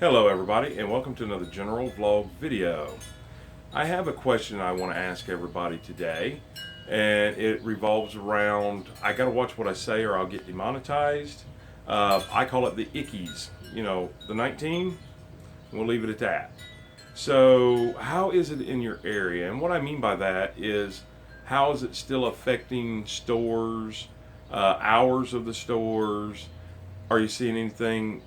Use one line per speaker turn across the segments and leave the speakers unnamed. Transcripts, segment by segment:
Hello everybody and welcome to another general vlog video. I have a question I want to ask everybody today, and it revolves around, I gotta watch what I say or I'll get demonetized. I call it the ickies, the 19, we'll leave it at that. So how is it in your area? And what I mean by that is, how is it still affecting stores, hours of the stores? Are you seeing anything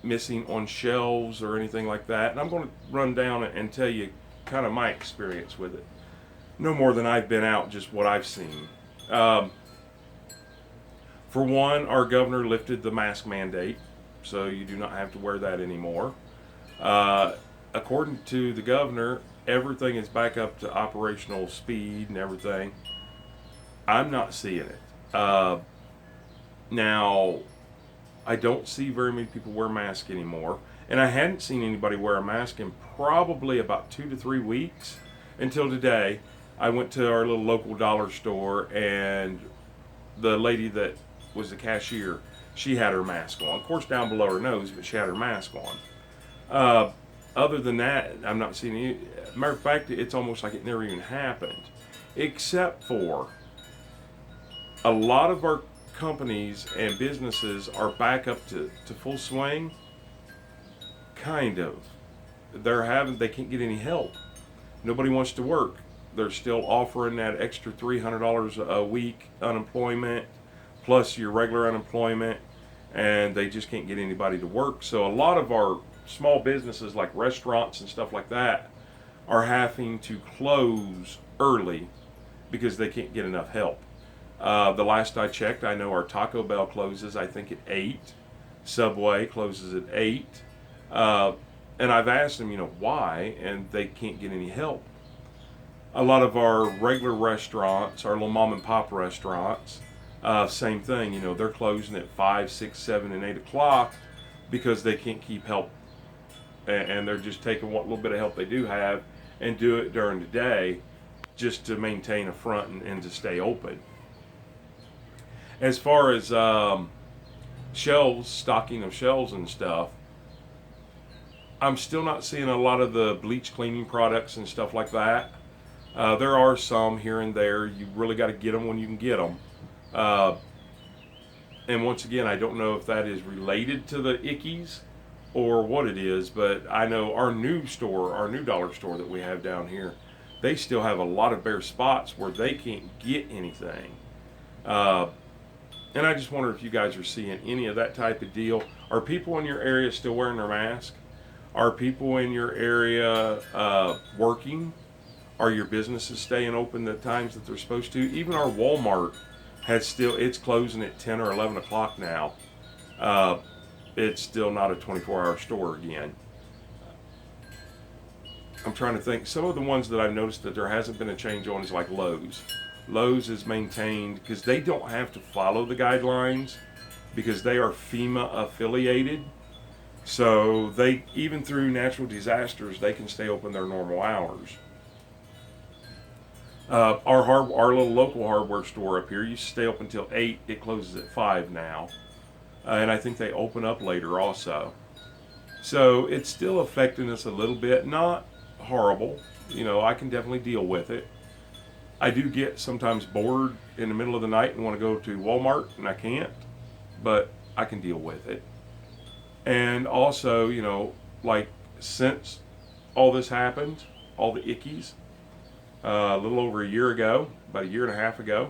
missing on shelves or anything like that? And I'm going to run down and tell you kind of my experience with it. No more than I've been out, just what I've seen. For one, our governor lifted the mask mandate, so you do not have to wear that anymore. According to the governor, everything is back up to operational speed and everything. I'm not seeing it. Now, I don't see very many people wear masks anymore, and I hadn't seen anybody wear a mask in probably about 2 to 3 weeks until today. I went to our little local dollar store, and the lady that was the cashier, she had her mask on. Of course, down below her nose, but she had her mask on. Other than that, I'm not seeing any. Matter of fact, it's almost like it never even happened, except for a lot of our companies and businesses are back up to full swing. Kind of. They can't get any help. Nobody wants to work. They're still offering that extra $300 a week unemployment plus your regular unemployment, and they just can't get anybody to work. So a lot of our small businesses like restaurants and stuff like that are having to close early because they can't get enough help. The last I checked, I know our Taco Bell closes, I think, at 8. Subway closes at 8. And I've asked them, why, and they can't get any help. A lot of our regular restaurants, our little mom and pop restaurants, same thing, they're closing at 5, 6, 7, and 8 o'clock because they can't keep help. And they're just taking what little bit of help they do have and do it during the day just to maintain a front and to stay open. As far as shelves, stocking of shelves and stuff, I'm still not seeing a lot of the bleach cleaning products and stuff like that. There are some here and there. You really got to get them when you can get them. And once again, I don't know if that is related to the ickies or what it is, but I know our new dollar store that we have down here, they still have a lot of bare spots where they can't get anything. And I just wonder if you guys are seeing any of that type of deal. Are people in your area still wearing their mask? Are people in your area working? Are your businesses staying open the times that they're supposed to? Even our Walmart it's closing at 10 or 11 o'clock now. It's still not a 24-hour store again. I'm trying to think. Some of the ones that I've noticed that there hasn't been a change on is like Lowe's. Lowe's is maintained because they don't have to follow the guidelines because they are FEMA affiliated. So they, even through natural disasters, they can stay open their normal hours. Our little local hardware store up here used to stay open until 8. It closes at 5 now. And I think they open up later also. So it's still affecting us a little bit. Not horrible. I can definitely deal with it. I do get sometimes bored in the middle of the night and want to go to Walmart, and I can't, but I can deal with it. And also, like since all this happened, all the ickies, a little over a year ago, about a year and a half ago,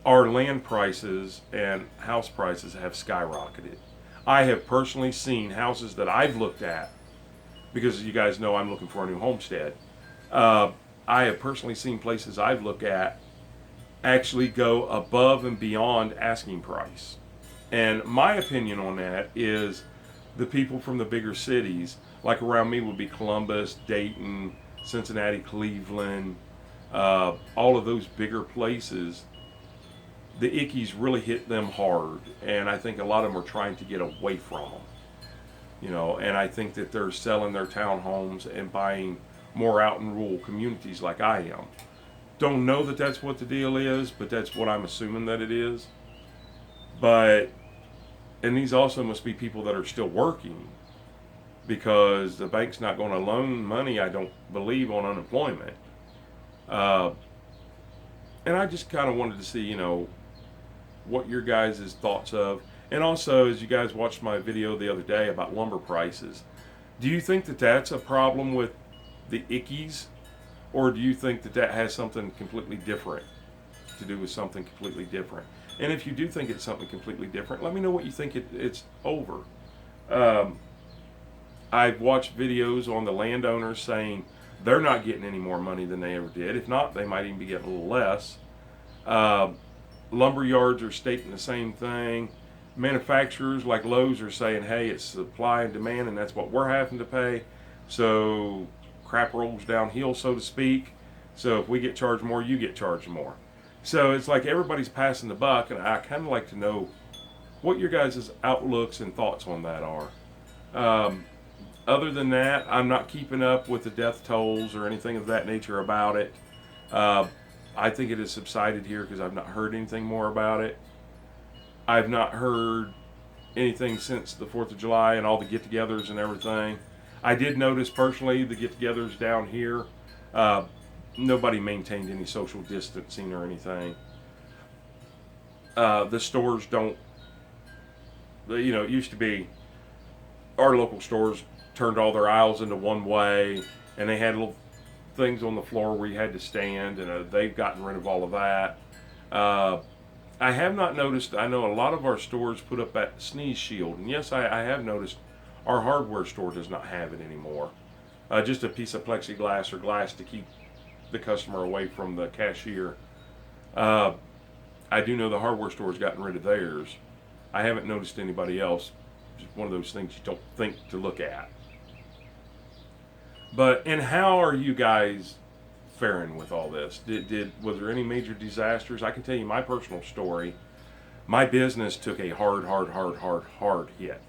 our land prices and house prices have skyrocketed. I have personally seen houses that I've looked at, because you guys know I'm looking for a new homestead. I have personally seen places I've looked at actually go above and beyond asking price. And my opinion on that is the people from the bigger cities, like around me would be Columbus, Dayton, Cincinnati, Cleveland, all of those bigger places, the ickies really hit them hard. And I think a lot of them are trying to get away from them. And I think that they're selling their townhomes and buying more out in rural communities like I am. Don't know that that's what the deal is, but that's what I'm assuming that it is. But and these also must be people that are still working, because the bank's not going to loan money, I don't believe, on unemployment. Uh, and I just kind of wanted to see, what your guys' thoughts of, and also as you guys watched my video the other day about lumber prices, do you think that that's a problem with the ickies, or do you think that that has something completely different to do with something completely different? And if you do think it's something completely different, let me know what you think it's over. I've watched videos on the landowners saying they're not getting any more money than they ever did. If not, they might even be getting a little less. Lumber yards are stating the same thing. Manufacturers like Lowe's are saying, hey, it's supply and demand, and that's what we're having to pay. So crap rolls downhill, so to speak. So if we get charged more, you get charged more. So it's like everybody's passing the buck, and I kind of like to know what your guys' outlooks and thoughts on that are. Other than that, I'm not keeping up with the death tolls or anything of that nature about it. I think it has subsided here because I've not heard anything more about it. I've not heard anything since the 4th of July and all the get-togethers and everything. I did notice personally the get-togethers down here. Nobody maintained any social distancing or anything. The stores don't, it used to be our local stores turned all their aisles into one way, and they had little things on the floor where you had to stand, and they've gotten rid of all of that. I have not noticed, I know a lot of our stores put up that sneeze shield, and yes, I have noticed our hardware store does not have it anymore. Just a piece of plexiglass or glass to keep the customer away from the cashier. I do know the hardware store's gotten rid of theirs. I haven't noticed anybody else. Just one of those things you don't think to look at. And how are you guys faring with all this? Was there any major disasters? I can tell you my personal story. My business took a hard hit.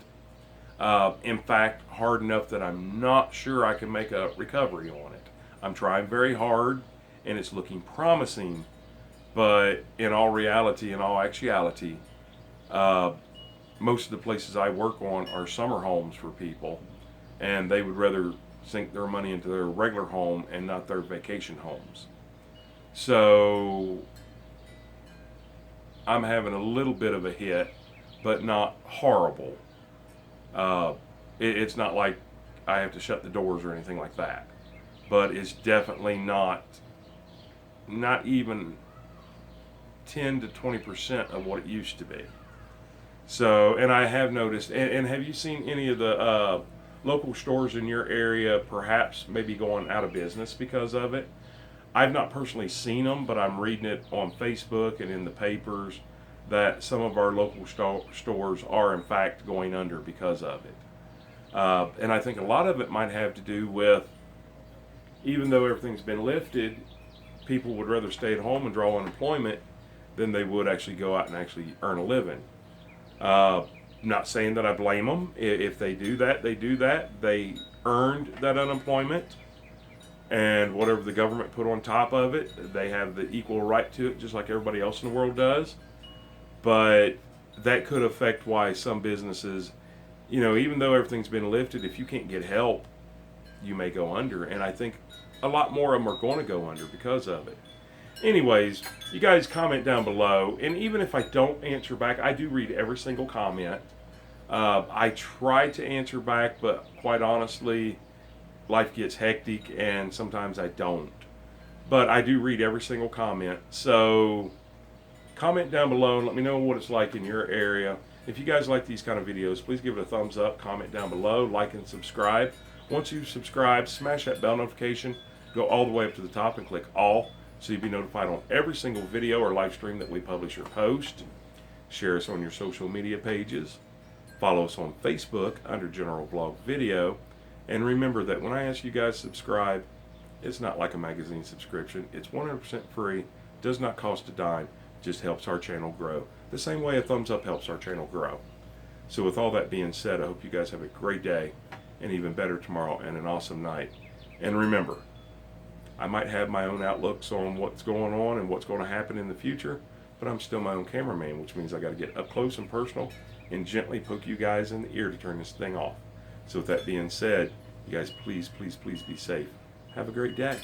In fact, hard enough that I'm not sure I can make a recovery on it. I'm trying very hard, and it's looking promising, but in all reality, in all actuality, most of the places I work on are summer homes for people, and they would rather sink their money into their regular home and not their vacation homes. So I'm having a little bit of a hit, but not horrible. It's not like I have to shut the doors or anything like that, but it's definitely not even 10 to 20% of what it used to be. So, and I have noticed, and have you seen any of the local stores in your area perhaps maybe going out of business because of it? I've not personally seen them, but I'm reading it on Facebook and in the papers that some of our local stores are in fact going under because of it. And I think a lot of it might have to do with, even though everything's been lifted, people would rather stay at home and draw unemployment than they would actually go out and actually earn a living. Not saying that I blame them. If they do that, they do that. They earned that unemployment, and whatever the government put on top of it, they have the equal right to it, just like everybody else in the world does. But that could affect why some businesses, even though everything's been lifted, if you can't get help, you may go under. And I think a lot more of them are going to go under because of it. Anyways, you guys comment down below, and even if I don't answer back, I do read every single comment. I try to answer back, but quite honestly, life gets hectic and sometimes I don't. But I do read every single comment, so comment down below and let me know what it's like in your area. If you guys like these kind of videos, please give it a thumbs up, comment down below, like and subscribe. Once you subscribe, smash that bell notification, go all the way up to the top and click all, so you'll be notified on every single video or live stream that we publish or post. Share us on your social media pages. Follow us on Facebook under General Vlog Video. And remember that when I ask you guys to subscribe, it's not like a magazine subscription. It's 100% free, does not cost a dime, just helps our channel grow. The same way a thumbs up helps our channel grow. So with all that being said, I hope you guys have a great day, and even better tomorrow, and an awesome night. And remember, I might have my own outlooks on what's going on and what's going to happen in the future, but I'm still my own cameraman, which means I got to get up close and personal and gently poke you guys in the ear to turn this thing off. So with that being said, you guys please, please, please be safe. Have a great day.